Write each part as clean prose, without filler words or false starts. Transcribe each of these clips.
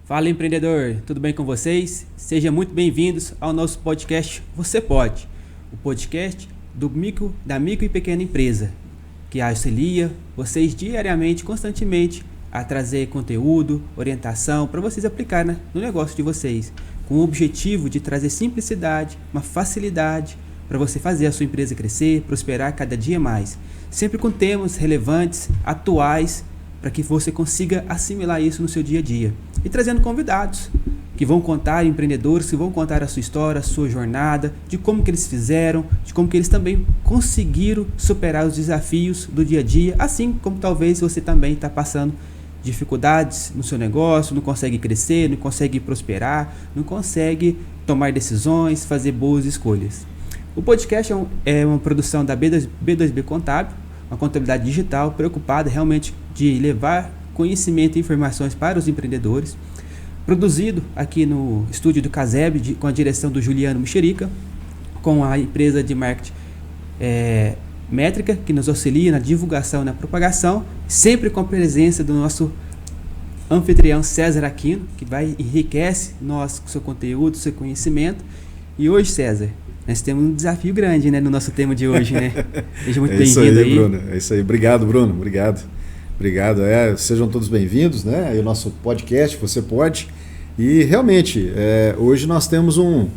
Fala, empreendedor, tudo bem com vocês? Sejam muito bem-vindos ao nosso podcast Você Pode, o podcast da micro e pequena empresa, que auxilia vocês diariamente, constantemente, a trazer conteúdo, orientação para vocês aplicarem no negócio de vocês, com o objetivo de trazer simplicidade, uma facilidade para você fazer a sua empresa crescer, prosperar cada dia mais, sempre com temas relevantes, atuais, para que você consiga assimilar isso no seu dia a dia. E trazendo convidados que vão contar, empreendedores que vão contar a sua história, a sua jornada, de como que eles fizeram, de como que eles também conseguiram superar os desafios do dia a dia, assim como talvez você também está passando dificuldades no seu negócio, não consegue crescer, não consegue prosperar, não consegue tomar decisões, fazer boas escolhas. O podcast é uma produção da B2B Contábil, uma contabilidade digital preocupada realmente de levar conhecimento e informações para os empreendedores, produzido aqui no estúdio do Caseb, com a direção do Juliano Mexerica, com a empresa de marketing Métrica, que nos auxilia na divulgação e na propagação, sempre com a presença do nosso anfitrião César Aquino, que vai enriquece seu conteúdo, seu conhecimento. E hoje, César, nós temos um desafio grande, né, no nosso tema de hoje, né? Seja muito bem-vindo aí. Bruno. É isso aí. Obrigado, Bruno. Obrigado. Sejam todos bem-vindos, né? Aí o nosso podcast, Você Pode. E realmente, hoje nós temos um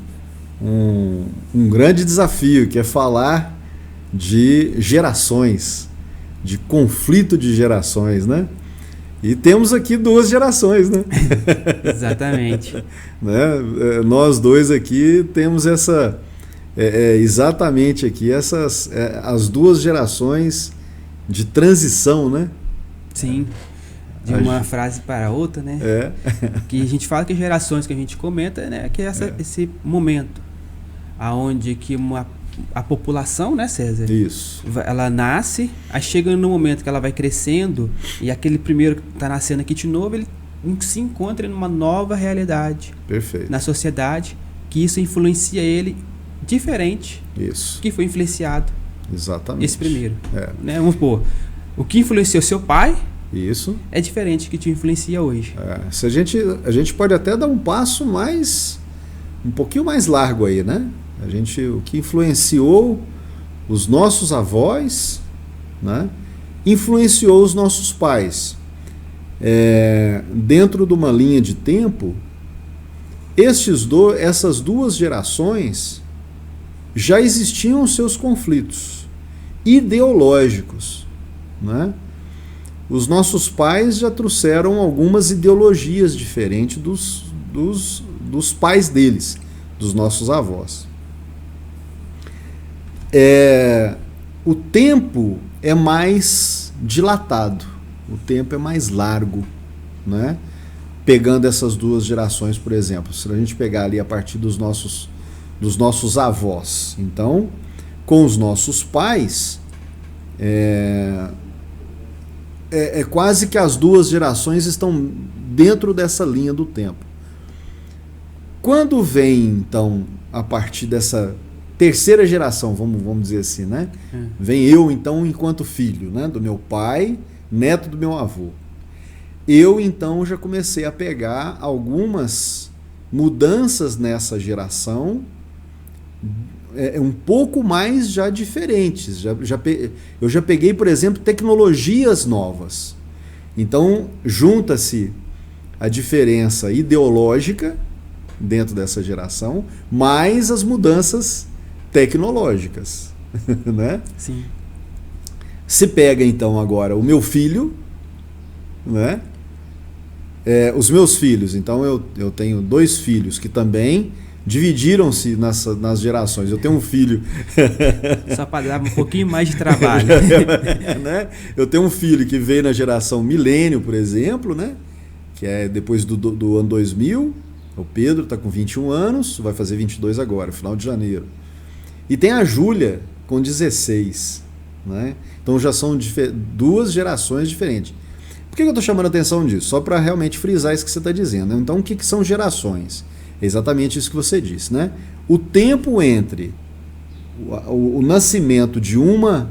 grande desafio, que é falar de gerações, de conflito de gerações, né? E temos aqui duas gerações, né? Exatamente. Né? Nós dois aqui temos exatamente aqui as duas gerações de transição, né? Sim, de uma frase para outra, né? Que a gente fala que gerações que a gente comenta, né? Que é esse momento aonde que a população, né, César? Isso. Ela nasce, aí chega no momento que ela vai crescendo e aquele primeiro que está nascendo aqui de novo, ele se encontra numa nova realidade. Perfeito. Na sociedade, que isso influencia ele diferente. Isso. Que foi influenciado. Exatamente. Esse primeiro. Né? Vamos supor, o que influenciou seu pai isso é diferente do que te influencia hoje. Se a gente pode até dar um passo um pouquinho mais largo aí, né? O que influenciou os nossos avós, né? Influenciou os nossos pais. Dentro de uma linha de tempo, essas duas gerações já existiam seus conflitos ideológicos, né? Os nossos pais já trouxeram algumas ideologias diferentes dos pais deles, dos nossos avós. O tempo é mais dilatado, o tempo é mais largo, né? Pegando essas duas gerações, por exemplo, se a gente pegar ali a partir dos nossos avós, então, com os nossos pais, quase que as duas gerações estão dentro dessa linha do tempo. Quando vem, então, a partir dessa terceira geração, vamos dizer assim, né? Vem eu, então, enquanto filho, né, do meu pai, neto do meu avô. Eu, então, já comecei a pegar algumas mudanças nessa geração, um pouco mais já diferentes. Eu já peguei, por exemplo, tecnologias novas. Então, junta-se a diferença ideológica dentro dessa geração, mais as mudanças tecnológicas, né? Sim. Se pega, então, agora o meu filho, né? Os meus filhos, então eu tenho dois filhos que também dividiram-se nas gerações. Eu tenho um filho... Só para dar um pouquinho mais de trabalho. Né? Eu tenho um filho que veio na geração milênio, por exemplo, né? Que é depois do ano 2000. O Pedro está com 21 anos, vai fazer 22 agora, final de janeiro. E tem a Júlia com 16. Né? Então já são duas gerações diferentes. Por que eu estou chamando a atenção disso? Só para realmente frisar isso que você está dizendo. Então, o que são gerações? É exatamente isso que você disse, né? O tempo entre o nascimento de uma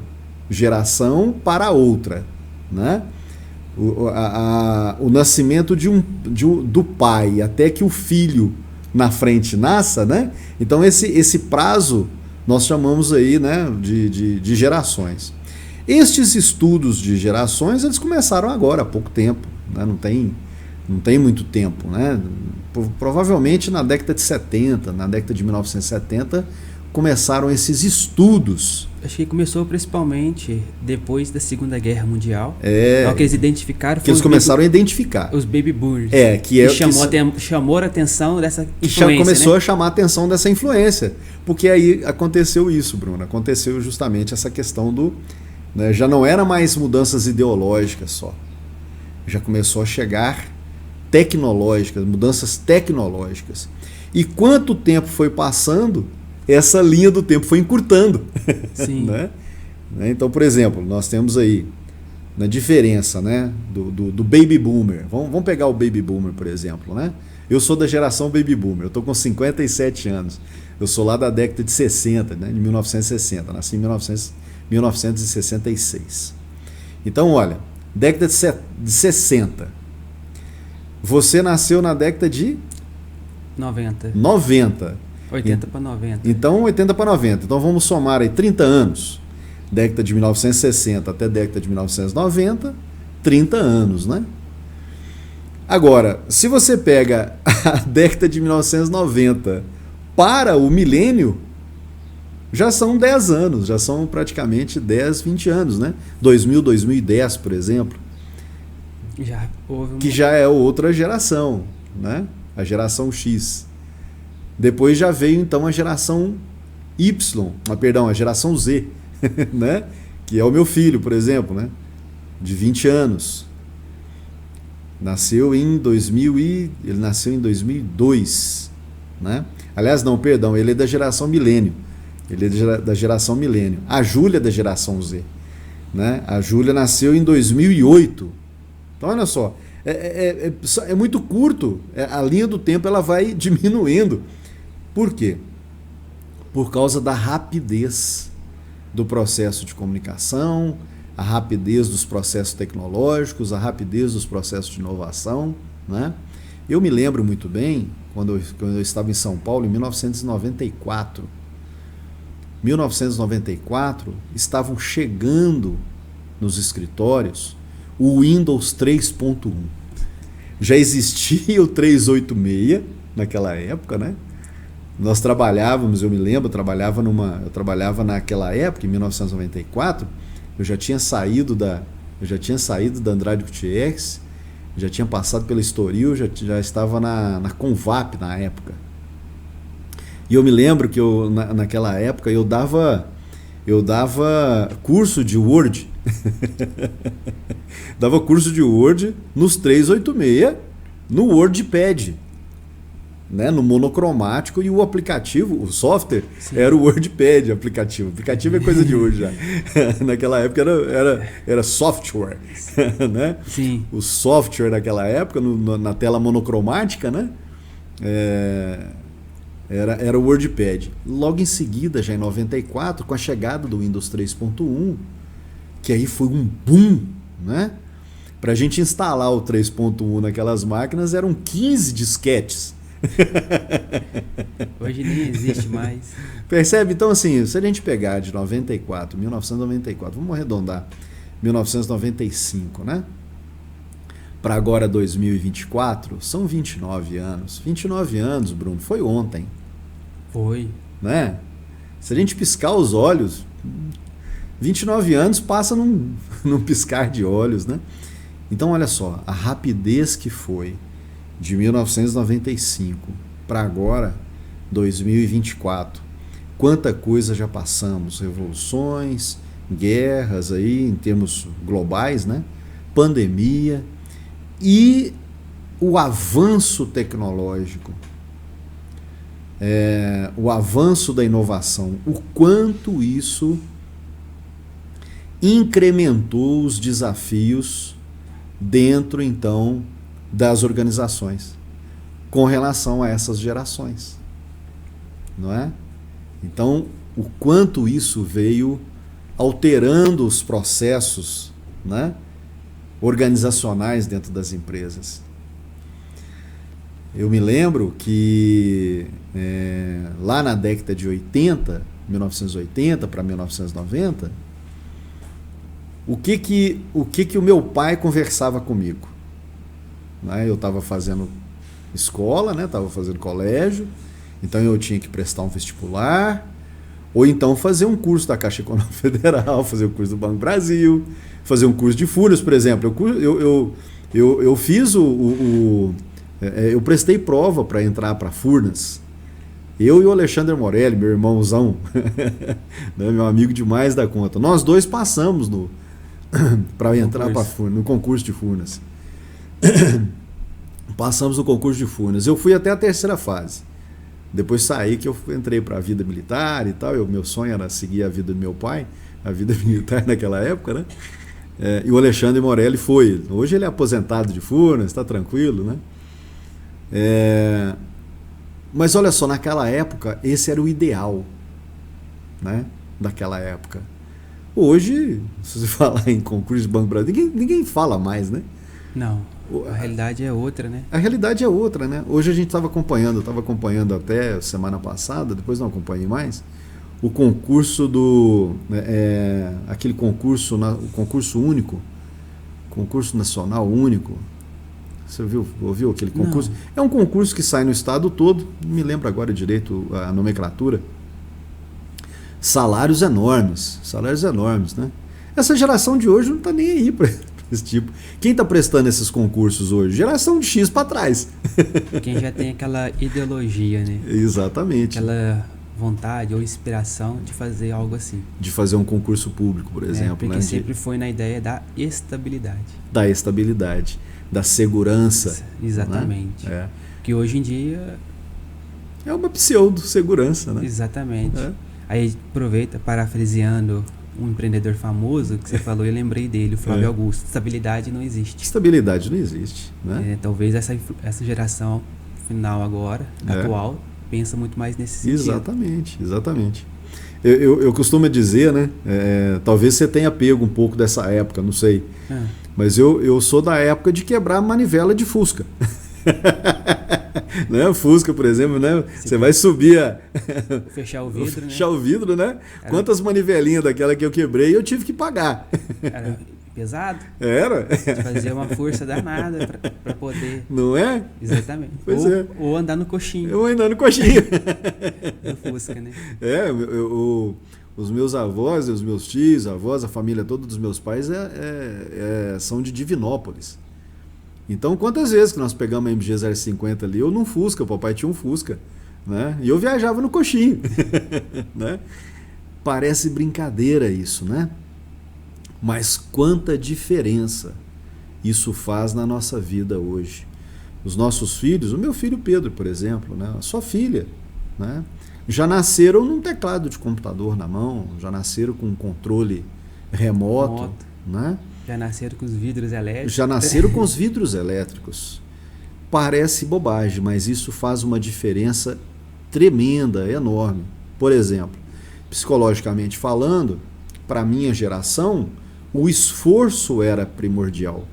geração para outra, né? o nascimento do pai até que o filho na frente nasça, né? Então esse prazo nós chamamos aí, né, de gerações. Estes estudos de gerações eles começaram agora, há pouco tempo, né? Não tem muito tempo, né? Provavelmente na década de 70, na década de 1970, começaram esses estudos. Acho que começou principalmente depois da Segunda Guerra Mundial. É, o que eles identificaram foi que eles começaram a identificar. Os baby boomers. Que chamou a atenção dessa influência. Que começou, né, a chamar a atenção dessa influência. Porque aí aconteceu isso, Bruno. Aconteceu justamente essa questão do... Né, já não era mais mudanças ideológicas só. Já começou a chegar tecnológicas, mudanças tecnológicas. E quanto tempo foi passando, essa linha do tempo foi encurtando. Sim. Né? Então, por exemplo, nós temos aí na diferença, né, do baby boomer. Vamos pegar o baby boomer, por exemplo. Né? Eu sou da geração baby boomer, eu estou com 57 anos. Eu sou lá da década de 60, né, de 1960. Nasci em 1966. Então, olha, década de 60. Você nasceu na década de 90. 80 para 90. Então, 80 para 90. Então, vamos somar aí 30 anos. Década de 1960 até década de 1990, 30 anos, né? Agora, se você pega a década de 1990 para o milênio, já são 10 anos, já são praticamente 10, 20 anos, né? 2000, 2010, por exemplo. Já houve que já é outra geração, né? A geração X. Depois já veio então a geração Y, a geração Z, né? Que é o meu filho, por exemplo, né? De 20 anos. Nasceu em 2000 ele nasceu em 2002, né? Aliás, não, perdão, ele é da geração milênio. Ele é da geração milênio. A Júlia é da geração Z, né? A Júlia nasceu em 2008. Então, olha só, é muito curto, a linha do tempo ela vai diminuindo. Por quê? Por causa da rapidez do processo de comunicação, a rapidez dos processos tecnológicos, a rapidez dos processos de inovação, né? Eu me lembro muito bem, quando eu estava em São Paulo, em 1994. 1994, estavam chegando nos escritórios o Windows 3.1. Já existia o 386 naquela época, né? Nós trabalhávamos, eu me lembro, eu trabalhava naquela época, em 1994, eu já tinha saído da Andrade Gutierrez, já tinha passado pela Estoril, já estava na Convap na época. E eu me lembro que naquela época eu dava curso de Word. Dava curso de Word nos 386, no WordPad, né, no monocromático, e o aplicativo, o software, sim, era o WordPad, aplicativo. Aplicativo é coisa de hoje já. Naquela época era software, né? Sim. O software naquela época, na tela monocromática, né? Era o WordPad. Logo em seguida, já em 94, com a chegada do Windows 3.1, que aí foi um boom, né? Para a gente instalar o 3.1 naquelas máquinas, eram 15 disquetes. Hoje nem existe mais. Percebe? Então, assim, se a gente pegar de 1994, vamos arredondar, 1995, né? Para agora 2024, são 29 anos. 29 anos, Bruno, foi ontem. Foi. Né? Se a gente piscar os olhos, 29 anos passa num piscar de olhos, né? Então, olha só, a rapidez que foi de 1995 para agora, 2024. Quanta coisa já passamos, revoluções, guerras aí em termos globais, né? Pandemia e o avanço tecnológico, o avanço da inovação, o quanto isso incrementou os desafios dentro, então, das organizações com relação a essas gerações, não é? Então, o quanto isso veio alterando os processos, né, organizacionais dentro das empresas. Eu me lembro que lá na década de 1980 para 1990, o que o meu pai conversava comigo? Né? Eu estava fazendo escola, né? Estava fazendo colégio, então eu tinha que prestar um vestibular, ou então fazer um curso da Caixa Econômica Federal, fazer o curso do Banco Brasil, fazer um curso de Furnas, por exemplo. Eu fiz eu prestei prova para entrar para Furnas. Eu e o Alexandre Morelli, meu irmãozão, né, meu amigo demais da conta. Nós dois passamos para entrar para Furnas, no concurso de Furnas. Passamos no concurso de Furnas. Eu fui até a terceira fase. Depois saí que eu entrei para a vida militar e tal. Meu sonho era seguir a vida do meu pai, a vida militar naquela época, né? E o Alexandre Morelli foi. Hoje ele é aposentado de Furnas, está tranquilo, né? Mas olha só, naquela época esse era o ideal, né? Daquela época. Hoje, se você falar em concurso de Banco Brasil, ninguém fala mais, né? Não, a realidade é outra, né? A realidade é outra, né? Hoje a gente estava acompanhando até semana passada, depois não acompanhei mais, o concurso aquele concurso, o concurso único, concurso nacional único. Você ouviu aquele concurso? Não. É um concurso que sai no estado todo, não me lembro agora direito a nomenclatura. Salários enormes, né? Essa geração de hoje não está nem aí para esse tipo. Quem está prestando esses concursos hoje? Geração de X para trás. Quem já tem aquela ideologia, né? Exatamente. Aquela vontade ou inspiração de fazer algo assim. De fazer um concurso público, por exemplo. Porque né? sempre foi na ideia da estabilidade. Da estabilidade, da segurança. Exatamente. Né? Que hoje em dia... É uma pseudo-segurança, né? Exatamente. Aí aproveita, parafraseando um empreendedor famoso que você falou, eu lembrei dele, o Flávio Augusto. Estabilidade não existe. Estabilidade não existe. Né? Talvez essa geração final agora, atual, pensa muito mais nesse sentido. Exatamente. Eu costumo dizer, né? Talvez você tenha pego um pouco dessa época, não sei. Mas eu sou da época de quebrar manivela de Fusca. Né? Fusca, por exemplo, né? Você vai subir fechar o vidro, né? Fechar o vidro, né? Quantas manivelinhas daquela que eu quebrei eu tive que pagar. Era pesado? Era. Fazia uma força danada para poder... Não é? Exatamente. Pois ou andar no coxinho. Ou andar no coxinho. Do Fusca, né? Os meus avós, os meus tios, avós, a família toda dos meus pais são de Divinópolis. Então, quantas vezes que nós pegamos a MG 050 ali, eu num Fusca, o papai tinha um Fusca, né? E eu viajava no coxinho. Né? Parece brincadeira isso, né? Mas quanta diferença isso faz na nossa vida hoje. Os nossos filhos, o meu filho Pedro, por exemplo, né? A sua filha, né? Já nasceram num teclado de computador na mão, já nasceram com um controle remoto. Né? Já nasceram com os vidros elétricos. Já nasceram com os vidros elétricos. Parece bobagem, mas isso faz uma diferença tremenda, enorme. Por exemplo, psicologicamente falando, para a minha geração, o esforço era primordial.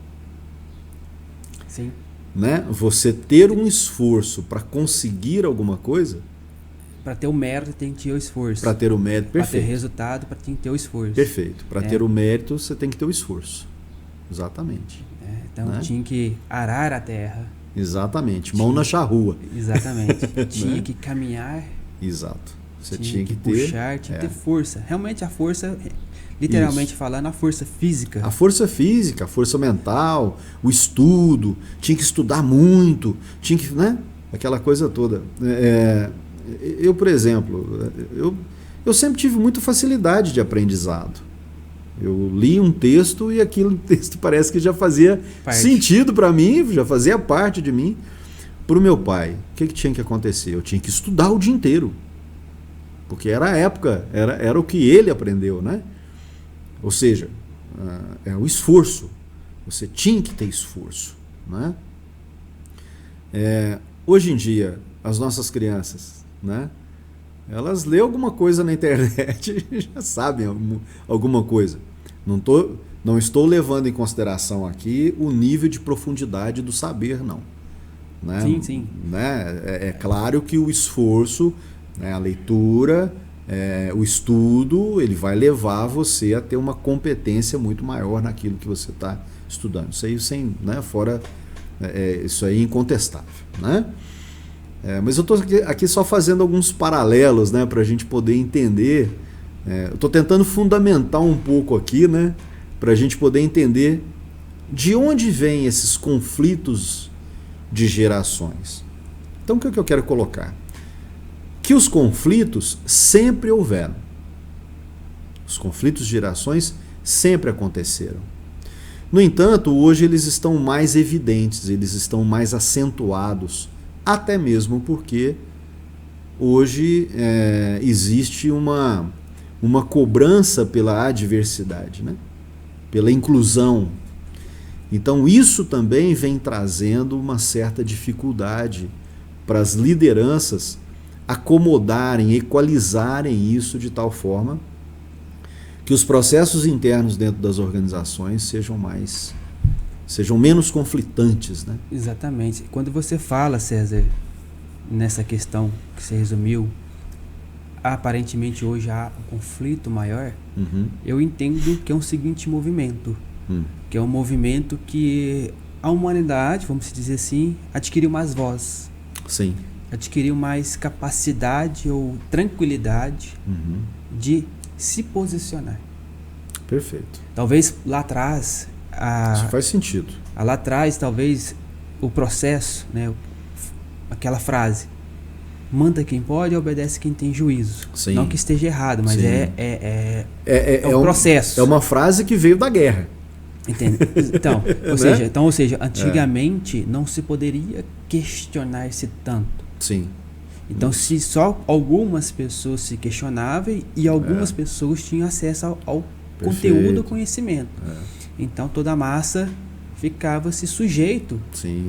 Sim. Né? Você ter um esforço para conseguir alguma coisa... Para ter o mérito tem que ter o esforço. Para ter o mérito, perfeito. Para ter resultado, tem que ter o esforço. Perfeito. Para ter o mérito, você tem que ter o esforço. Exatamente. Então tinha que arar a terra. Exatamente. Mão na charrua. Exatamente. Tinha que caminhar. Exato. Você tinha que puxar, tinha que ter força. Realmente a força, literalmente falando, a força física. A força física, a força mental, o estudo. Tinha que estudar muito. Tinha que, né? Aquela coisa toda. Eu, por exemplo, eu sempre tive muita facilidade de aprendizado. Eu li um texto e aquele texto parece que já fazia sentido para mim, já fazia parte de mim. Para o meu pai, o que tinha que acontecer? Eu tinha que estudar o dia inteiro. Porque era a época, era o que ele aprendeu, né? Ou seja, é o esforço. Você tinha que ter esforço, né? Hoje em dia, as nossas crianças, né? Elas lêem alguma coisa na internet e já sabem alguma coisa. Não Não estou levando em consideração aqui o nível de profundidade do saber, não. Né? Sim, sim. Né? É claro que o esforço, né, a leitura, o estudo, ele vai levar você a ter uma competência muito maior naquilo que você está estudando. Isso aí, né, fora, isso aí é incontestável. Né? Mas eu estou aqui só fazendo alguns paralelos, né, para a gente poder entender. Eu estou tentando fundamentar um pouco aqui, né, para a gente poder entender de onde vêm esses conflitos de gerações. Então, o que eu quero colocar? Que os conflitos sempre houveram. Os conflitos de gerações sempre aconteceram. No entanto, hoje eles estão mais evidentes, eles estão mais acentuados, até mesmo porque hoje existe uma cobrança pela adversidade, né? Pela inclusão. Então isso também vem trazendo uma certa dificuldade para as lideranças acomodarem, equalizarem isso de tal forma que os processos internos dentro das organizações sejam menos conflitantes, né? Exatamente. Quando você fala, César, nessa questão que você resumiu, aparentemente hoje há um conflito maior, eu entendo que é um seguinte movimento, que é um movimento que a humanidade, vamos dizer assim, adquiriu mais voz. Sim. Adquiriu mais capacidade ou tranquilidade de se posicionar. Perfeito. Talvez lá atrás... Isso faz sentido. Lá atrás, talvez, o processo, né, aquela frase, manda quem pode e obedece quem tem juízo. Sim. Não que esteja errado, mas Sim. é um processo. É uma frase que veio da guerra. Entende? Então, ou seja, antigamente não se poderia questionar-se tanto. Sim. Então, se só algumas pessoas se questionavam e algumas pessoas tinham acesso ao conteúdo, ao conhecimento. Então, toda a massa ficava-se sujeito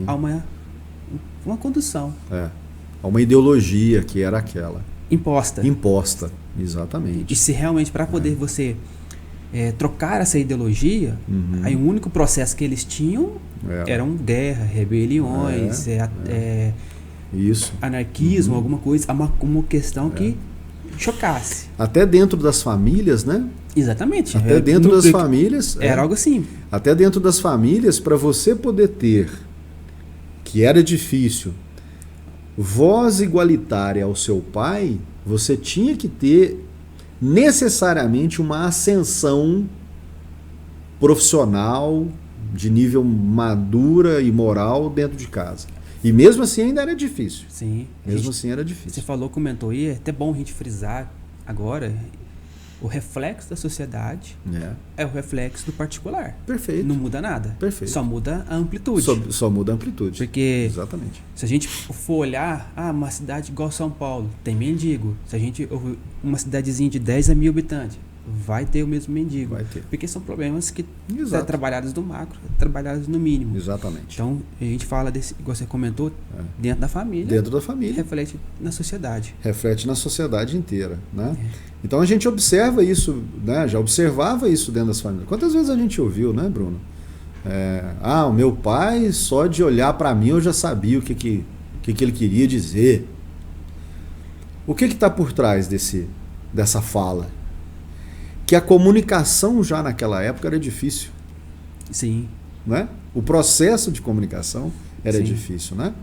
a uma condução. A uma ideologia que era aquela. Imposta, exatamente. E se realmente, para poder você trocar essa ideologia, aí o único processo que eles tinham eram guerra, rebeliões, isso. anarquismo, alguma coisa, uma questão que chocasse. Até dentro das famílias, né? Exatamente. Até dentro das famílias. Era algo assim. Até dentro das famílias, para você poder ter, que era difícil, voz igualitária ao seu pai, você tinha que ter necessariamente uma ascensão profissional de nível madura e moral dentro de casa. E mesmo assim ainda era difícil. Sim. Mesmo assim era difícil. Você comentou aí, é até bom a gente frisar agora, o reflexo da sociedade é o reflexo do particular. Perfeito. Não muda nada. Perfeito. Só muda a amplitude. Só muda a amplitude. Porque exatamente. Se a gente for olhar, uma cidade igual São Paulo, tem mendigo. Se a gente uma cidadezinha de 10 a 1.000 habitantes, vai ter o mesmo mendigo. Vai ter. Porque são problemas que são trabalhados no macro, trabalhados no mínimo. Exatamente. Então, a gente fala desse, igual você comentou, dentro da família. Dentro da família. Reflete na sociedade. Reflete na sociedade inteira, né? Então a gente observa isso, né? Já observava isso dentro das famílias. Quantas vezes a gente ouviu, né, Bruno? O meu pai, só de olhar para mim eu já sabia o que ele queria dizer. O que está por trás dessa fala? Que a comunicação já naquela época era difícil. Sim. Né? O processo de comunicação era difícil, né?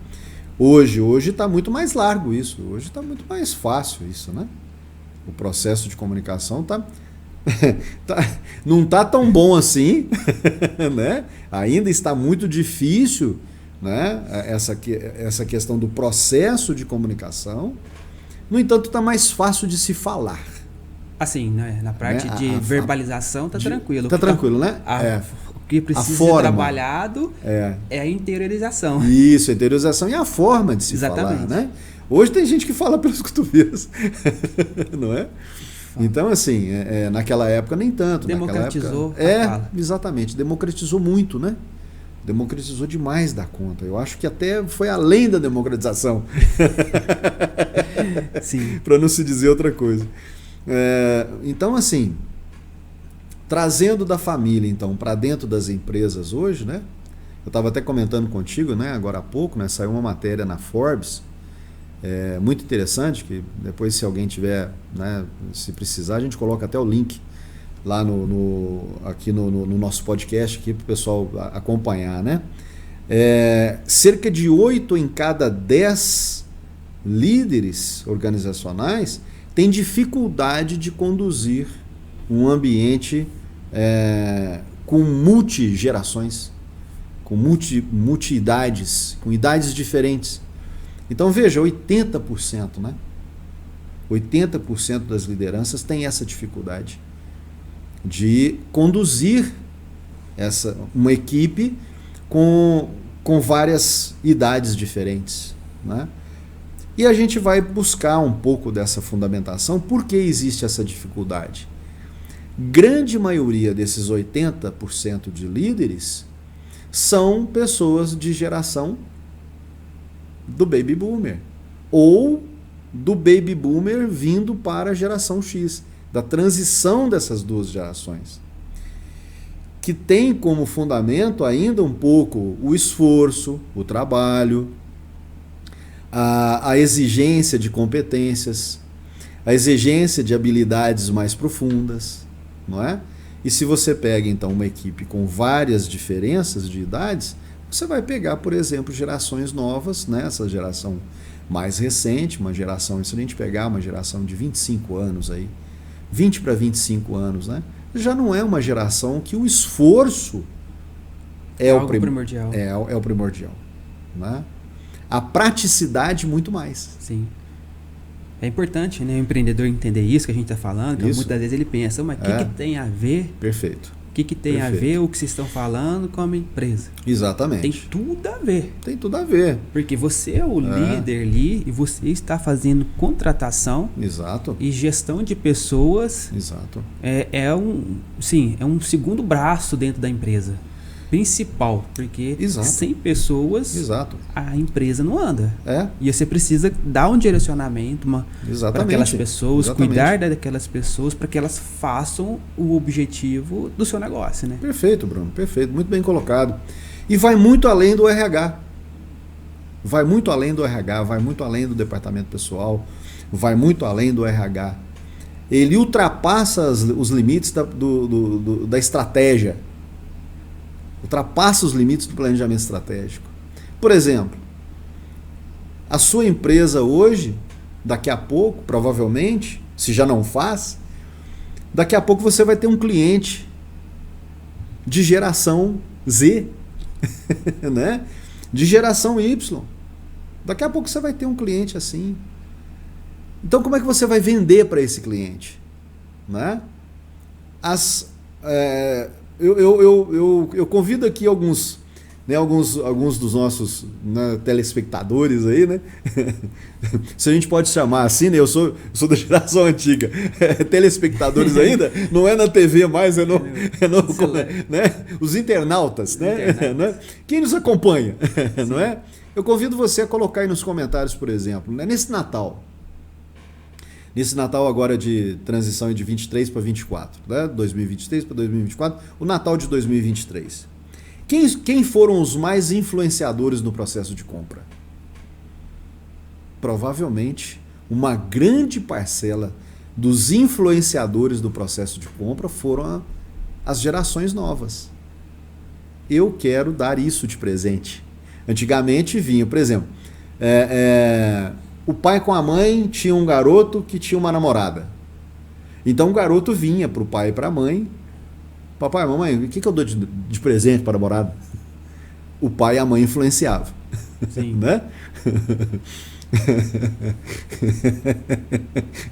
Hoje está muito mais largo isso. Hoje está muito mais fácil isso, né? O processo de comunicação não está tão bom assim, né? Ainda está muito difícil, né? Essa questão do processo de comunicação. No entanto, está mais fácil de se falar. Assim, né? Na parte de verbalização tá tranquilo. Está tranquilo, né? O que precisa ser trabalhado é a interiorização. Isso, a interiorização e a forma de se falar, né? Hoje tem gente que fala pelos cotovelos, não é? Então, assim, naquela época nem tanto. Democratizou a fala. Exatamente, democratizou muito, né? Democratizou demais da conta. Eu acho que até foi além da democratização. Sim. Para não se dizer outra coisa. Então, assim, Trazendo da família, então, para dentro das empresas hoje, né? Eu estava até comentando contigo, né, agora há pouco, né, saiu uma matéria na Forbes, muito interessante, que depois, se alguém tiver, né, se precisar, a gente coloca até o link lá aqui no nosso podcast para o pessoal acompanhar, né? Cerca de 8 em cada 10 líderes organizacionais têm dificuldade de conduzir um ambiente com multigerações, com multi-idades, com idades diferentes. Então veja, 80%, né? 80% das lideranças têm essa dificuldade de conduzir uma equipe com várias idades diferentes, né? E a gente vai buscar um pouco dessa fundamentação. Por que existe essa dificuldade? Grande maioria desses 80% de líderes são pessoas de geração do Baby Boomer, ou do Baby Boomer vindo para a geração X, da transição dessas duas gerações, que tem como fundamento ainda um pouco o esforço, o trabalho, a exigência de competências, a exigência de habilidades mais profundas, não é? E se você pega então uma equipe com várias diferenças de idades, você vai pegar, por exemplo, gerações novas, né? Essa geração mais recente, uma geração, se a gente pegar uma geração de 25 anos aí, 20 para 25 anos, né? Já não é uma geração que o esforço é o primordial. É o primordial, né? A praticidade muito mais. Sim. É importante, né, o empreendedor entender isso que a gente está falando, então muitas vezes ele pensa, mas o que tem a ver? Perfeito. O que tem a ver o que vocês estão falando com a minha empresa? Exatamente. Tem tudo a ver. Tem tudo a ver. Porque você é o líder ali e você está fazendo contratação. Exato. E gestão de pessoas. Exato. É um segundo braço dentro da empresa. Principal, porque sem pessoas a empresa não anda. E você precisa dar um direcionamento para aquelas pessoas, cuidar daquelas pessoas para que elas façam o objetivo do seu negócio, né? Perfeito, Bruno, perfeito, muito bem colocado. E vai muito além do RH. Vai muito além do RH, vai muito além do departamento pessoal, vai muito além do RH. Ele ultrapassa os limites da estratégia. Ultrapassa os limites do planejamento estratégico. Por exemplo, a sua empresa hoje, daqui a pouco, provavelmente, se já não faz, daqui a pouco você vai ter um cliente de geração Z, né? De geração Y. Daqui a pouco você vai ter um cliente assim. Então, como é que você vai vender para esse cliente? Né? Eu convido aqui alguns dos nossos, né, telespectadores aí, né? Se a gente pode chamar assim, né? Eu sou da geração antiga. Telespectadores ainda, não é na TV mais, né? Os internautas, né? Quem nos acompanha, não é? Eu convido você a colocar aí nos comentários, por exemplo, né? Nesse Natal agora de transição de 23 para 24, né? 2023 para 2024, o Natal de 2023. Quem foram os mais influenciadores no processo de compra? Provavelmente, uma grande parcela dos influenciadores do processo de compra foram as gerações novas. Eu quero dar isso de presente. Antigamente vinha, por exemplo, o pai com a mãe tinha um garoto que tinha uma namorada. Então o garoto vinha para o pai e para a mãe: papai, mamãe, o que eu dou de presente para a namorada? O pai e a mãe influenciavam. Sim. Né?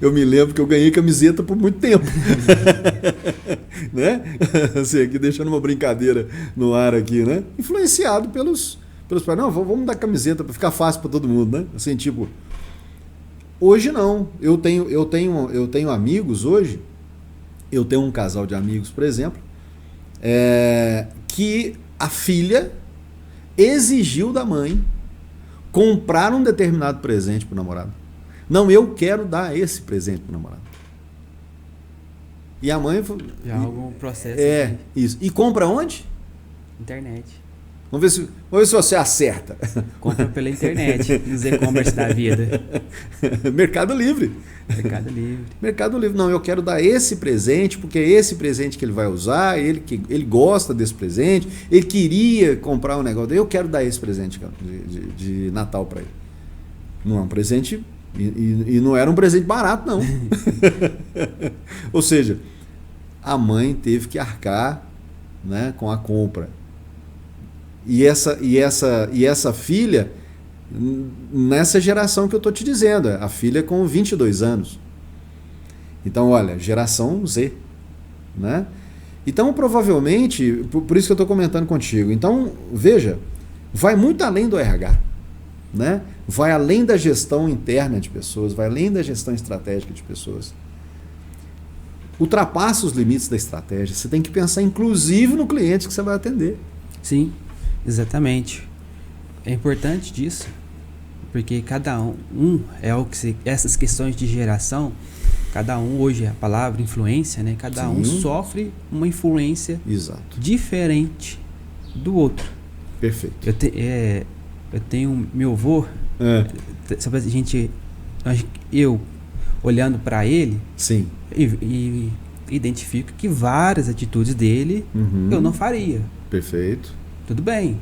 Eu me lembro que eu ganhei camiseta por muito tempo. Né? Assim, aqui deixando uma brincadeira no ar aqui, né? Influenciado pelos pais. Não, vamos dar camiseta para ficar fácil para todo mundo, né? Assim, tipo, hoje não. Eu tenho amigos hoje. Eu tenho um casal de amigos, por exemplo, que a filha exigiu da mãe comprar um determinado presente para o namorado. Não, eu quero dar esse presente para o namorado. E a mãe... Já algum processo. Isso. E compra onde? Internet. Vamos ver se você acerta. Compra pela internet, nos e-commerce da vida. Mercado Livre. Mercado Livre. Mercado Livre. Não, eu quero dar esse presente, porque é esse presente que ele vai usar, ele gosta desse presente, ele queria comprar um negócio, eu quero dar esse presente de Natal para ele. Não é um presente, e não era um presente barato, não. Ou seja, a mãe teve que arcar, né, com a compra. E essa filha, nessa geração que eu estou te dizendo, a filha com 22 anos. Então, olha, geração Z. Né? Então, provavelmente, por isso que eu estou comentando contigo. Então, veja, vai muito além do RH. Né? Vai além da gestão interna de pessoas, vai além da gestão estratégica de pessoas. Ultrapassa os limites da estratégia. Você tem que pensar, inclusive, no cliente que você vai atender. Sim. Exatamente. É importante disso, porque cada um é o que essas questões de geração, cada um hoje é a palavra influência, né? Cada um sofre uma influência diferente do outro. Perfeito. Eu tenho meu avô, eu olhando para ele, sim, e identifico que várias atitudes dele eu não faria. Perfeito. Tudo bem,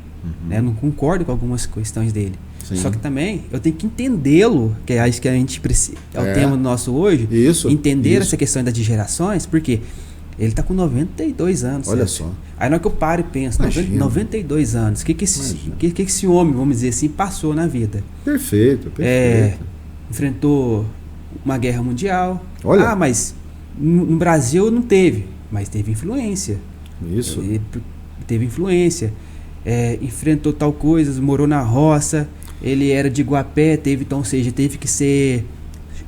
né? Eu não concordo com algumas questões dele. Sim. Só que também eu tenho que entendê-lo, que acho que a gente precisa, é o tema nosso hoje. Isso. Entender essa questão das gerações, porque ele está com 92 anos. Olha certo? Só. Aí na hora que eu paro e penso, 92 anos, o que esse homem, vamos dizer assim, passou na vida? Perfeito. Enfrentou uma guerra mundial. Olha. Ah, mas no Brasil não teve, mas teve influência. Isso. Teve influência. Enfrentou tal coisa, morou na roça, ele era de Iguapé, teve que ser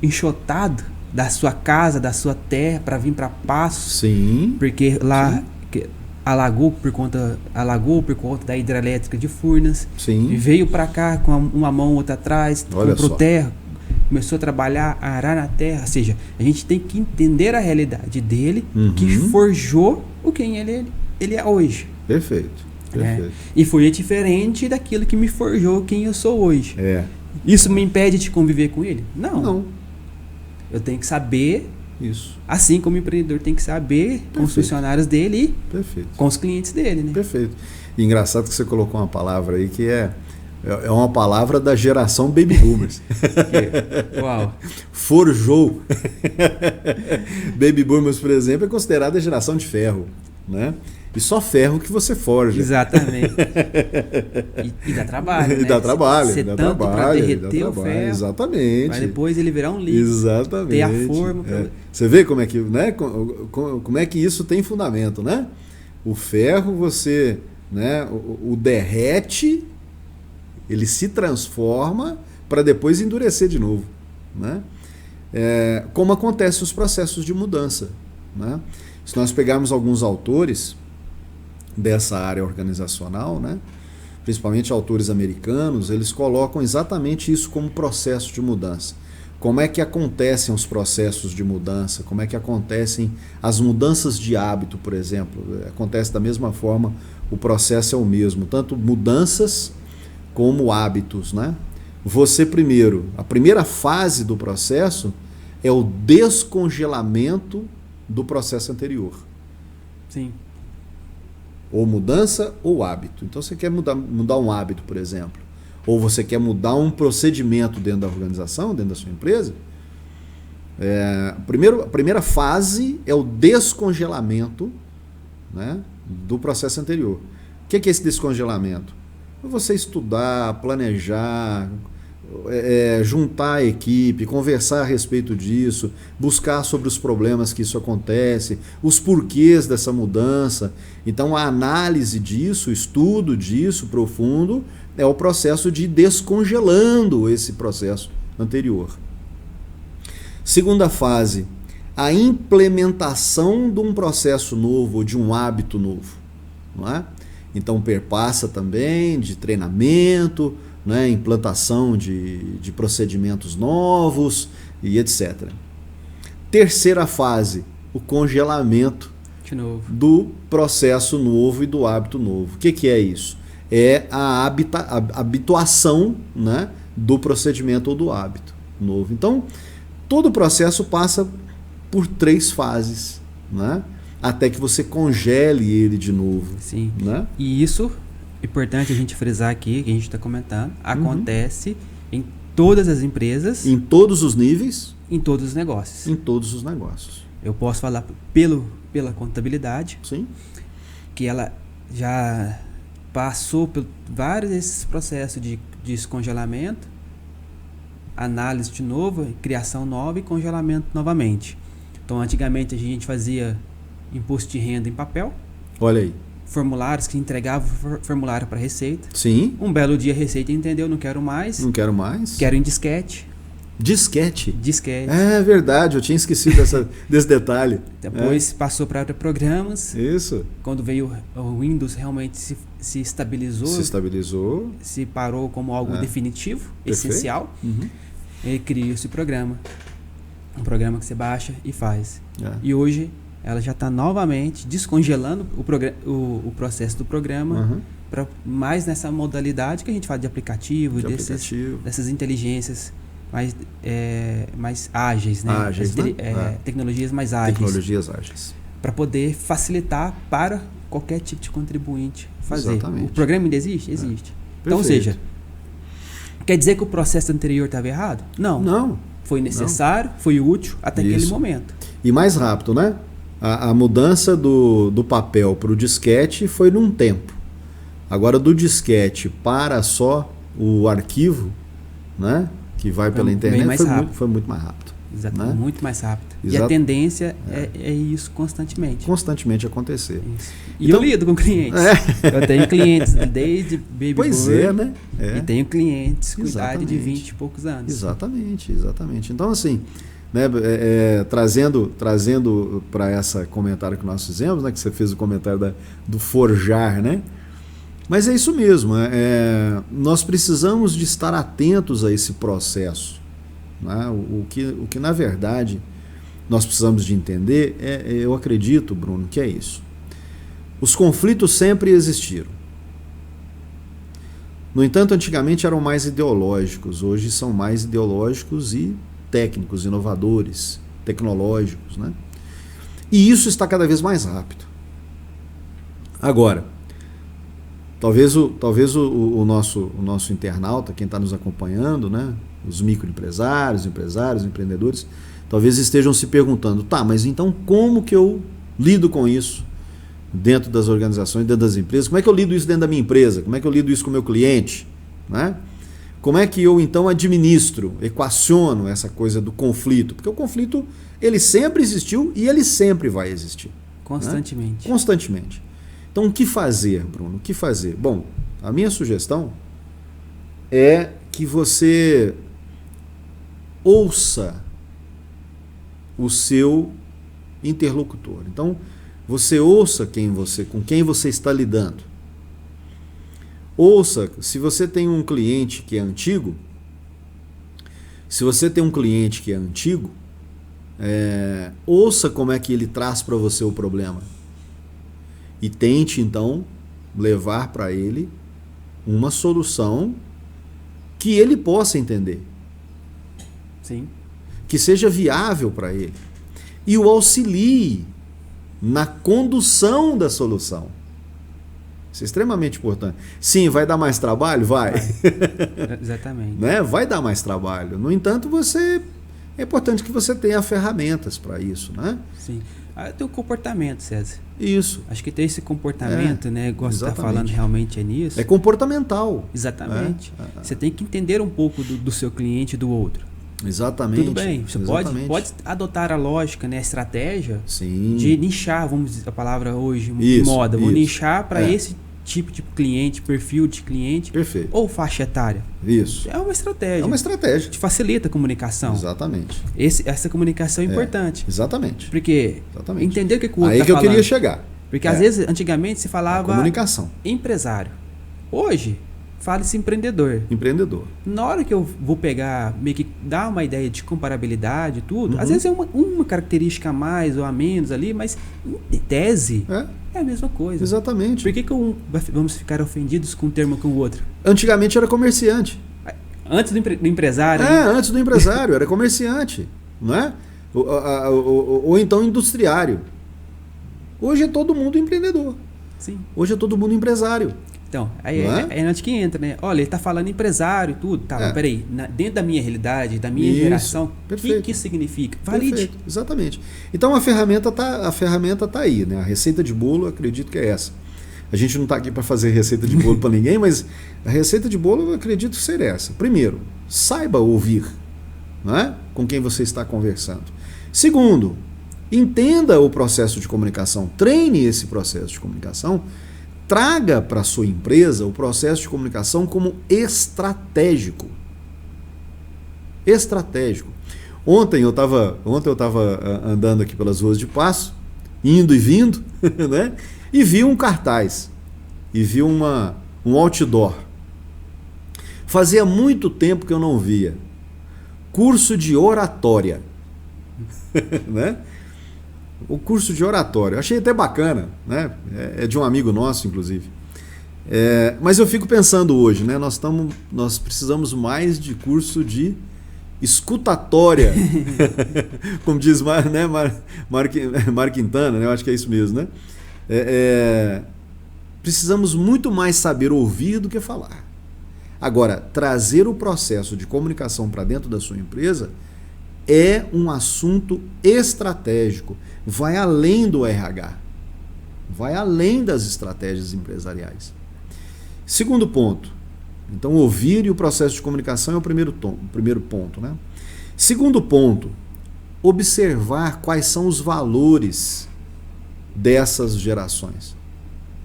enxotado da sua casa, da sua terra, para vir para Passos. Sim. Porque lá alagou por conta da hidrelétrica de Furnas. Sim. E veio para cá com uma mão outra atrás, comprou terra, começou a trabalhar, a arar na terra. Ou seja, a gente tem que entender a realidade dele, que forjou quem ele é hoje. Perfeito. E foi diferente daquilo que me forjou quem eu sou hoje. Isso me impede de conviver com ele? Não. Eu tenho que saber, assim como o empreendedor tem que saber com os funcionários dele e com os clientes dele. Né? Perfeito. E engraçado que você colocou uma palavra aí que é uma palavra da geração Baby Boomers. Uau. Forjou. Baby Boomers, por exemplo, é considerada a geração de ferro. Né? E só ferro que você forja. Exatamente. E dá trabalho, né? E dá trabalho. Ser tanto para derreter o ferro. Exatamente. Para depois ele virar um líquido. Exatamente. Ter a forma. Você vê como é que, né? Como é que isso tem fundamento, né? O ferro, você, né? O derrete, ele se transforma para depois endurecer de novo, né? Como acontece os processos de mudança, né? Se nós pegarmos alguns autores dessa área organizacional, né, principalmente autores americanos, eles colocam exatamente isso como processo de mudança. Como é que acontecem os processos de mudança? Como é que acontecem as mudanças de hábito, por exemplo? Acontece da mesma forma, o processo é o mesmo, tanto mudanças como hábitos, né? A primeira fase do processo é o descongelamento do processo anterior. Sim. Ou mudança ou hábito. Então você quer mudar um hábito, por exemplo. Ou você quer mudar um procedimento dentro da organização, dentro da sua empresa. A primeira fase é o descongelamento, né, do processo anterior. O que é esse descongelamento? É você estudar, planejar, juntar a equipe, conversar a respeito disso, buscar sobre os problemas que isso acontece, os porquês dessa mudança. Então a análise disso, o estudo disso profundo, é o processo de ir descongelando esse processo anterior. Segunda fase, a implementação de um processo novo, de um hábito novo. Não é? Então perpassa também de treinamento, né, implantação de procedimentos novos e etc. Terceira fase, o congelamento De novo. do processo novo e do hábito novo. O que é isso? É a habituação, né, do procedimento ou do hábito novo. Então, todo o processo passa por 3 fases, né, até que você congele ele de novo. Sim. Né? E isso, é importante a gente frisar aqui, que a gente está comentando, acontece em todas as empresas, Em todos os níveis, em todos os negócios. em todos os negócios. Eu posso falar pela contabilidade, Sim? que ela já passou por vários desses processos de descongelamento, análise de novo, criação nova e congelamento novamente. Então, antigamente a gente fazia imposto de renda em papel, Olha aí. formulários que entregavam formulário para a Receita. Sim, Um belo dia a Receita entendeu, não quero mais, não quero mais. quero em disquete. Disquete. Disquete. É verdade, eu tinha esquecido desse detalhe. Depois passou para programas. Isso. Quando veio o Windows, realmente se estabilizou, Se estabilizou. se parou como algo definitivo, Perfeito. essencial. Uhum. E criou esse programa. Um programa que você baixa e faz. É. E hoje ela já está novamente descongelando o processo do programa Uhum. para mais nessa modalidade que a gente fala de aplicativo, De aplicativo. dessas inteligências mais ágeis, né? Ágeis, né? Tecnologias mais ágeis. Tecnologias ágeis. Para poder facilitar para qualquer tipo de contribuinte fazer. Exatamente. O programa ainda existe? Existe. Então, ou Perfeito. seja, quer dizer que o processo anterior estava errado? Não. Não. Foi necessário, foi útil até aquele Isso. momento. E mais rápido, né? A mudança do papel para o disquete foi num tempo. Agora, do disquete para só o arquivo, né, que vai pela Bem internet, mais rápido. foi muito mais rápido. Exatamente, Né? muito mais rápido. E a Exato. tendência é isso constantemente. Constantemente acontecer. Isso. E Então- eu lido com clientes. Eu tenho clientes desde baby Pois boy, é, né? É. E tenho clientes com idade de Exatamente. 20 e poucos anos. Exatamente, exatamente. Então, assim, né, trazendo para esse comentário que nós fizemos, né, que você fez o comentário do forjar, né? Mas é isso mesmo. Nós precisamos de estar atentos a esse processo. Né? O que, na verdade, nós precisamos de entender, eu acredito, Bruno, que é isso. Os conflitos sempre existiram. No entanto, antigamente eram mais ideológicos, hoje são mais ideológicos e técnicos, inovadores, tecnológicos, né? E isso está cada vez mais rápido. Agora, talvez o nosso internauta, quem está nos acompanhando, né, os microempresários, empresários, empreendedores, talvez estejam se perguntando, tá, mas então como que eu lido com isso dentro das organizações, dentro das empresas? Como é que eu lido isso dentro da minha empresa? Como é que eu lido isso com o meu cliente? Né? Como é que eu então administro, equaciono essa coisa do conflito? Porque o conflito, ele sempre existiu e ele sempre vai existir. Constantemente. Né? Constantemente. Então, o que fazer, Bruno? O que fazer? Bom, a minha sugestão é que você ouça o seu interlocutor. Então, você ouça com quem você está lidando. Ouça, se você tem um cliente que é antigo, ouça como é que ele traz para você o problema. E tente, então, levar para ele uma solução que ele possa entender. Sim. Que seja viável para ele. E o auxilie na condução da solução. Isso é extremamente importante. Sim, vai dar mais trabalho? Vai. Exatamente. Né? Vai dar mais trabalho. No entanto, é importante que você tenha ferramentas para isso. Né? Sim. Tem o comportamento, César. Isso. Acho que ter esse comportamento, né? Igual você está exatamente. falando, realmente é nisso. É comportamental. Exatamente. Você tem que entender um pouco do seu cliente e do outro. Exatamente. Tudo bem. Você pode adotar a lógica, né? A estratégia Sim. de nichar, vamos dizer a palavra hoje, Isso, moda. Vou isso. nichar para esse tipo de cliente, perfil de cliente. Perfeito. Ou faixa etária. Isso. É uma estratégia. É uma estratégia. Te facilita a comunicação. Exatamente. Essa comunicação é importante. Exatamente. Porque Exatamente. entender o que o outro Aí tá que eu falando. queria chegar. Porque às vezes, antigamente, se falava comunicação. empresário. Hoje, fala-se empreendedor. Empreendedor. Na hora que eu vou pegar, meio que dar uma ideia de comparabilidade e tudo, às vezes é uma característica a mais ou a menos ali, mas em tese é a mesma coisa. Exatamente. Por que vamos ficar ofendidos com um termo com o outro? Antigamente era comerciante. Antes do empresário. Antes do empresário, era comerciante. Não é? Ou então industriário. Hoje é todo mundo empreendedor. Sim. Hoje é todo mundo empresário. Então, aí é onde que entra, né? Olha, ele está falando empresário e tudo. Tá, mas peraí, dentro da minha realidade, da minha geração, o que isso significa? Valide. Perfeito, exatamente. Então a ferramenta tá aí, né? A receita de bolo, eu acredito que é essa. A gente não está aqui para fazer receita de bolo para ninguém, mas a receita de bolo eu acredito ser essa. Primeiro, saiba ouvir, né? Com quem você está conversando. Segundo, entenda o processo de comunicação, treine esse processo de comunicação, traga para a sua empresa o processo de comunicação como estratégico. Estratégico. Ontem eu estava andando aqui pelas ruas de Paço, indo e vindo, né? E vi um cartaz, e vi um outdoor. Fazia muito tempo que eu não via. Curso de oratória. Né? O curso de oratória. Achei até bacana, né? É de um amigo nosso, inclusive. Mas eu fico pensando hoje, né? Nós precisamos mais de curso de escutatória. Como diz né? Mar Quintana, né? Eu acho que é isso mesmo, né? Precisamos muito mais saber ouvir do que falar. Agora, trazer o processo de comunicação para dentro da sua empresa é um assunto estratégico. Vai além do RH. Vai além das estratégias empresariais. Segundo ponto. Então, ouvir e o processo de comunicação é o primeiro ponto, né? Segundo ponto, observar quais são os valores dessas gerações.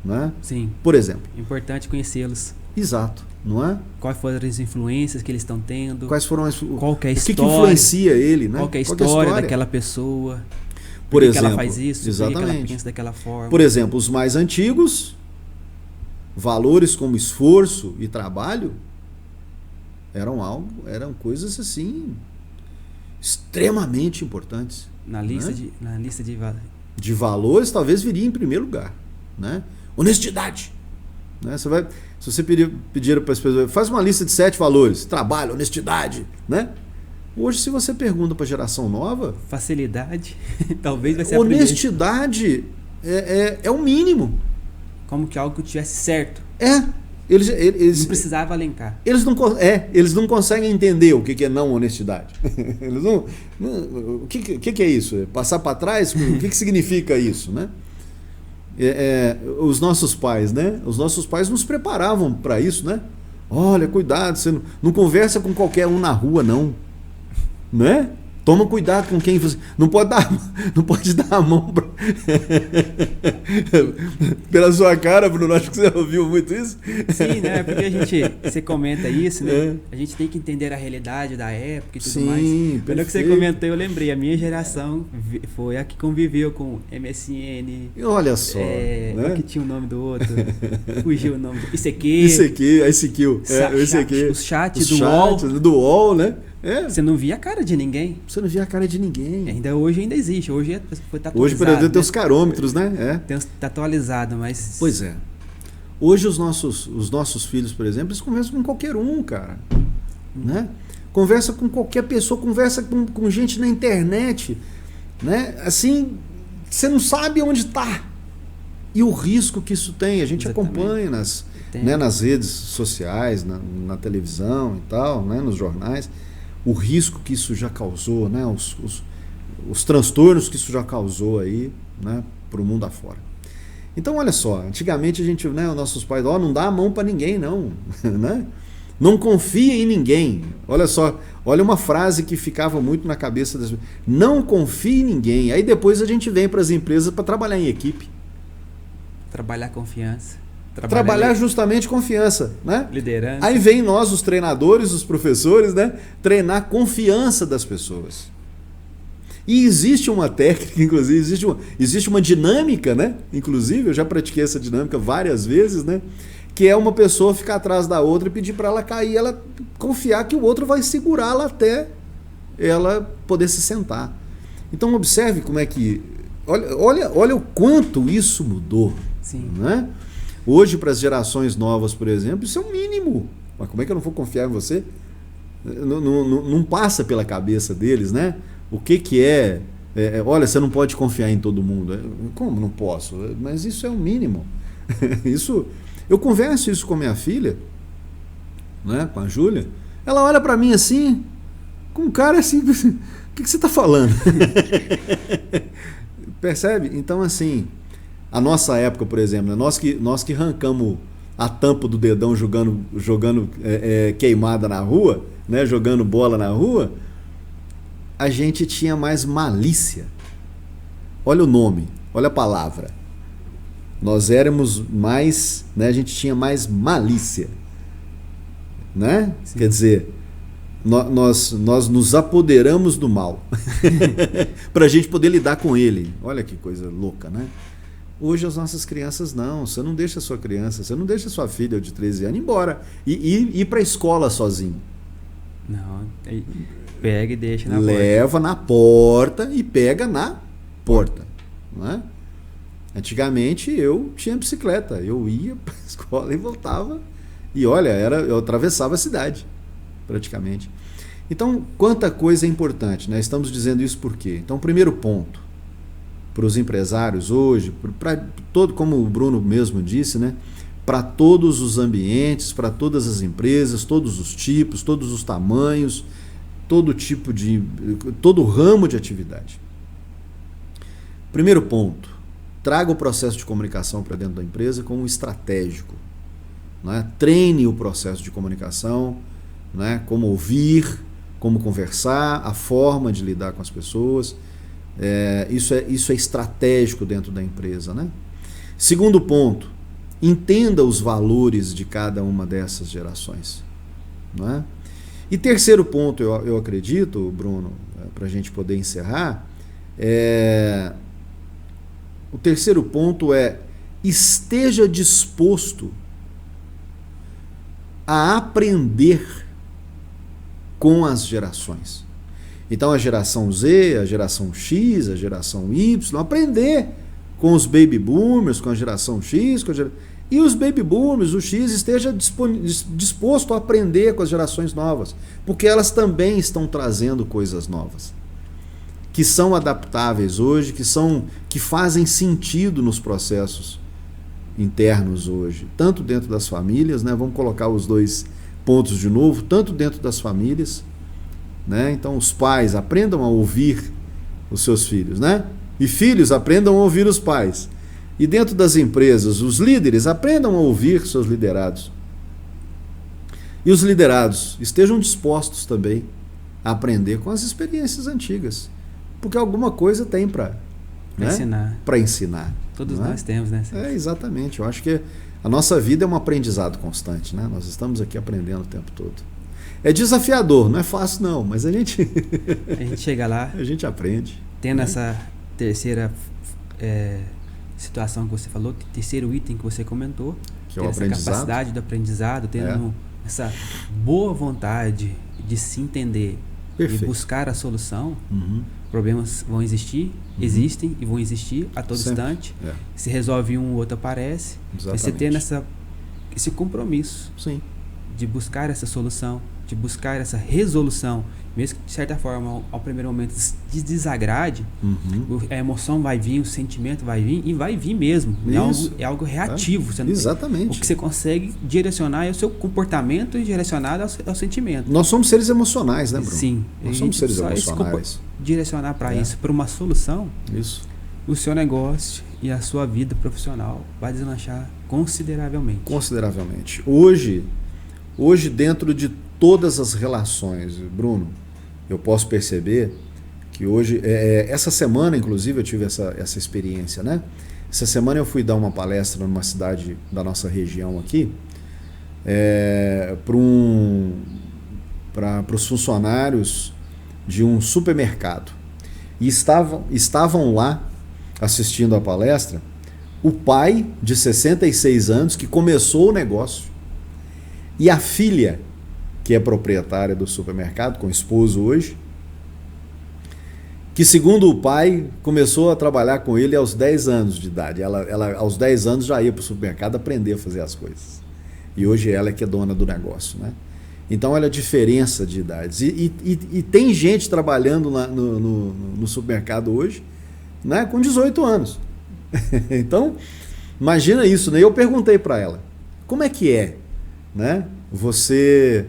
Né? Sim. Por exemplo. Importante conhecê-los. Exato, não é? Quais foram as influências que eles estão tendo? Quais foram qual que é a história? O que influencia ele, né? Qual que é a história daquela pessoa? Por exemplo, que ela faz isso? exatamente. Por que ela pensa daquela forma? Por exemplo, os mais antigos, valores como esforço e trabalho eram coisas assim extremamente importantes. Na lista, né? de valores, talvez viria em primeiro lugar, né? Honestidade, né? Se você pedir para as pessoas, faz uma lista de 7 valores: trabalho, honestidade, né? Hoje, se você pergunta para a geração nova, facilidade, talvez vai ser honestidade é o mínimo. Como que algo que tivesse certo. Eles não precisava alencar. Eles não conseguem entender o que é não honestidade. Eles não, o que é isso? Passar para trás? O que significa isso, né? Os nossos pais, né? Os nossos pais nos preparavam para isso, né? Olha, cuidado, você não conversa com qualquer um na rua, não, né? Toma cuidado com quem você... Não pode dar a mão pra... Pela sua cara, Bruno, acho que você ouviu muito isso. Sim, né? Porque você comenta isso, né? A gente tem que entender a realidade da época e tudo mais. Sim, pelo que você comentou, eu lembrei. A minha geração foi a que conviveu com MSN. Olha só. Né? Que tinha o nome do outro. Fugiu o nome do ICQ. ICQ. Os chats do UOL, né? Você não via a cara de ninguém. Você não via a cara de ninguém. Hoje ainda existe. Hoje foi atualizado. Hoje, por exemplo, tem os carômetros, né? Está atualizado, mas... Pois é. Hoje os nossos filhos, por exemplo, eles conversam com qualquer um, cara. Né? Conversa com qualquer pessoa, conversa com gente na internet. Né? Assim, você não sabe onde está. E o risco que isso tem. A gente acompanha nas redes sociais, na televisão e tal, né? Nos jornais. O risco que isso já causou, né? Os transtornos que isso já causou aí, né? Para o mundo afora. Então, olha só, antigamente a gente, né? Os nossos pais, não dá a mão para ninguém, não, né? Não confia em ninguém. Olha só, olha uma frase que ficava muito na cabeça das pessoas: não confie em ninguém. Aí depois a gente vem para as empresas para trabalhar em equipe. Trabalhar confiança. Trabalhar justamente confiança, né? Liderança. Aí vem nós, os treinadores, os professores, né? Treinar a confiança das pessoas. E existe uma técnica, inclusive, existe uma dinâmica, né? Inclusive, eu já pratiquei essa dinâmica várias vezes, né? que é uma pessoa ficar atrás da outra e pedir para ela cair, ela confiar que o outro vai segurá-la até ela poder se sentar. Então observe como é que... Olha o quanto isso mudou. Sim. Né? Hoje, para as gerações novas, por exemplo, isso é o mínimo. Mas como é que eu não vou confiar em você? Não passa pela cabeça deles, né? O que é... olha, você não pode confiar em todo mundo. Como não posso? Mas isso é o mínimo. Eu converso isso com a minha filha, né, com a Júlia. Ela olha para mim assim, com um cara assim, o que você está falando? Percebe? Então, assim, a nossa época, por exemplo, nós que arrancamos a tampa do dedão jogando queimada na rua, né, jogando bola na rua, a gente tinha mais malícia. Olha o nome, olha a palavra. Nós éramos mais, né, a gente tinha mais malícia. Né? Quer dizer, nós nos apoderamos do mal para a gente poder lidar com ele. Olha que coisa louca, né? Hoje as nossas crianças não. Você não deixa a sua criança, você não deixa a sua filha de 13 anos ir embora e ir para a escola sozinho. Não, pega e deixa na porta. Leva na porta e pega na porta. Não é? Antigamente eu tinha bicicleta, eu ia para a escola e voltava. E olha, eu atravessava a cidade, praticamente. Então, quanta coisa é importante, né? Estamos dizendo isso por quê? Então, primeiro ponto, para os empresários hoje, para todo, como o Bruno mesmo disse, né? Para todos os ambientes, para todas as empresas, todos os tipos, todos os tamanhos, todo ramo de atividade. Primeiro ponto, traga o processo de comunicação para dentro da empresa como estratégico. Né? Treine o processo de comunicação, né? Como ouvir, como conversar, a forma de lidar com as pessoas. Isso é estratégico dentro da empresa. Né? Segundo ponto, entenda os valores de cada uma dessas gerações. Né? E terceiro ponto, eu acredito, Bruno, para a gente poder encerrar, o terceiro ponto é: esteja disposto a aprender com as gerações. Então a geração Z, a geração X, a geração Y, aprender com os baby boomers, com a geração X, e os baby boomers, o X, esteja disposto a aprender com as gerações novas, porque elas também estão trazendo coisas novas, que são adaptáveis hoje, que fazem sentido nos processos internos hoje, tanto dentro das famílias, né? Vamos colocar os dois pontos de novo, tanto dentro das famílias, né? Então os pais aprendam a ouvir os seus filhos, né? E filhos aprendam a ouvir os pais. E dentro das empresas, os líderes aprendam a ouvir seus liderados. E os liderados estejam dispostos também a aprender com as experiências antigas, porque alguma coisa tem para ensinar. Todos nós temos, né? Exatamente. Eu acho que a nossa vida é um aprendizado constante, né? Nós estamos aqui aprendendo o tempo todo. É desafiador, não é fácil não, mas a gente chega lá, a gente aprende. Tendo essa terceira situação que você falou, terceiro item que você comentou, que é o aprendizado. Essa capacidade do aprendizado, tendo essa boa vontade de se entender. Perfeito. E buscar a solução. Problemas vão existir, existem e vão existir a todo instante. Se resolve um, o outro aparece. Exatamente. Você tendo esse compromisso. Sim. De buscar essa solução, de buscar essa resolução, mesmo que de certa forma ao primeiro momento desagrade, a emoção vai vir, o sentimento vai vir e vai vir mesmo. É algo reativo. Você não Exatamente. O que você consegue direcionar é o seu comportamento e direcionado ao sentimento. Nós somos seres emocionais, né, Bruno? Sim. Nós somos seres emocionais. Direcionar para isso, para uma solução, isso. O seu negócio e a sua vida profissional vai deslanchar consideravelmente. Consideravelmente. Hoje, dentro de todas as relações, Bruno, eu posso perceber que hoje, essa semana, inclusive, eu tive essa experiência, né? Essa semana eu fui dar uma palestra numa cidade da nossa região aqui, para os funcionários de um supermercado. E estavam lá, assistindo a palestra, o pai de 66 anos que começou o negócio e a filha, que é proprietária do supermercado, com o esposo hoje, que segundo o pai começou a trabalhar com ele aos 10 anos de idade. Ela aos 10 anos já ia para o supermercado aprender a fazer as coisas. E hoje ela é que é dona do negócio, né? Então olha a diferença de idades. E tem gente trabalhando no supermercado hoje, né, com 18 anos. Então, imagina isso, né? Eu perguntei para ela, como é que é, né? Você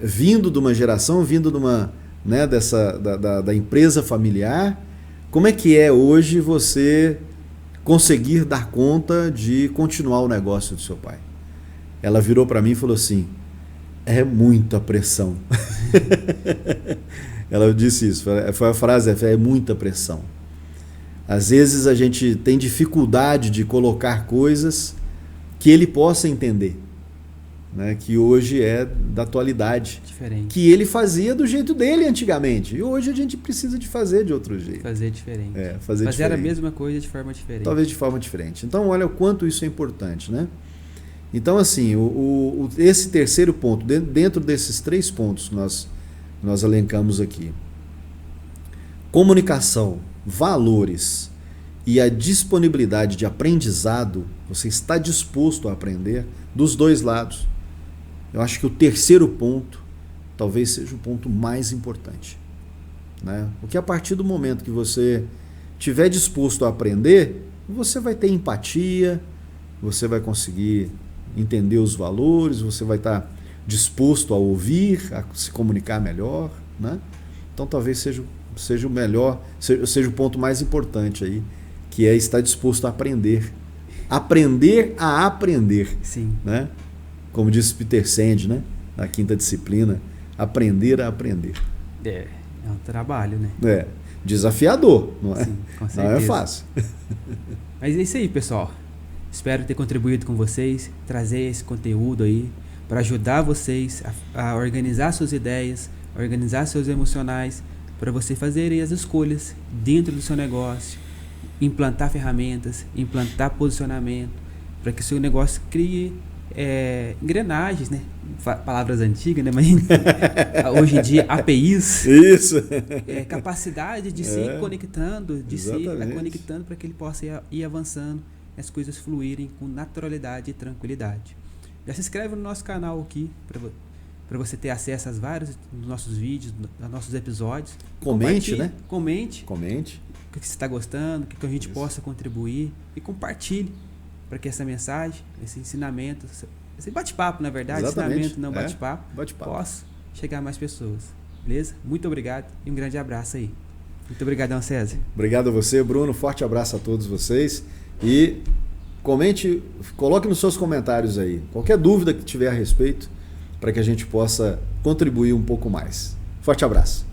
vindo de uma geração, vindo de uma, né, da empresa familiar, como é que é hoje você conseguir dar conta de continuar o negócio do seu pai? Ela virou para mim e falou assim, é muita pressão. Ela disse isso, foi a frase, é muita pressão. Às vezes a gente tem dificuldade de colocar coisas que ele possa entender, né? Que hoje é da atualidade. Diferente. Que ele fazia do jeito dele antigamente. E hoje a gente precisa de fazer de outro jeito. Fazer diferente. Fazer diferente. A mesma coisa de forma diferente. Talvez de forma diferente. Então olha o quanto isso é importante, né? Então assim, esse terceiro ponto, dentro desses 3 pontos que nós elencamos aqui, comunicação, valores e a disponibilidade de aprendizado, você está disposto a aprender dos 2 lados. Eu acho que o terceiro ponto talvez seja o ponto mais importante, né? Porque a partir do momento que você estiver disposto a aprender, você vai ter empatia, você vai conseguir entender os valores, você vai estar disposto a ouvir, a se comunicar melhor, né? Então talvez seja o melhor, seja o ponto mais importante aí, que é estar disposto a aprender. Aprender a aprender. Sim. Né? Como disse Peter Senge, né? Na 5ª disciplina, aprender a aprender. É um trabalho, né? Desafiador, não é? Sim, com certeza. Não é fácil. Mas é isso aí, pessoal. Espero ter contribuído com vocês, trazer esse conteúdo aí para ajudar vocês a organizar suas ideias, organizar seus emocionais, para você fazerem as escolhas dentro do seu negócio, implantar ferramentas, implantar posicionamento, para que o seu negócio crie engrenagens, né? Palavras antigas, né? Mas hoje em dia, APIs. Isso. Capacidade de se ir conectando, conectando para que ele possa ir avançando, as coisas fluírem com naturalidade e tranquilidade. Já se inscreve no nosso canal aqui, para você ter acesso a vários dos nossos vídeos, dos nossos episódios. Comente, né? Comente. O que você está gostando, o que a gente possa contribuir, e compartilhe para que essa mensagem, esse ensinamento, esse bate-papo, na verdade, ensinamento não bate-papo, possa chegar a mais pessoas. Beleza? Muito obrigado e um grande abraço aí. Muito obrigadão, César. Obrigado a você, Bruno. Forte abraço a todos vocês. E comente, coloque nos seus comentários aí qualquer dúvida que tiver a respeito, para que a gente possa contribuir um pouco mais. Forte abraço.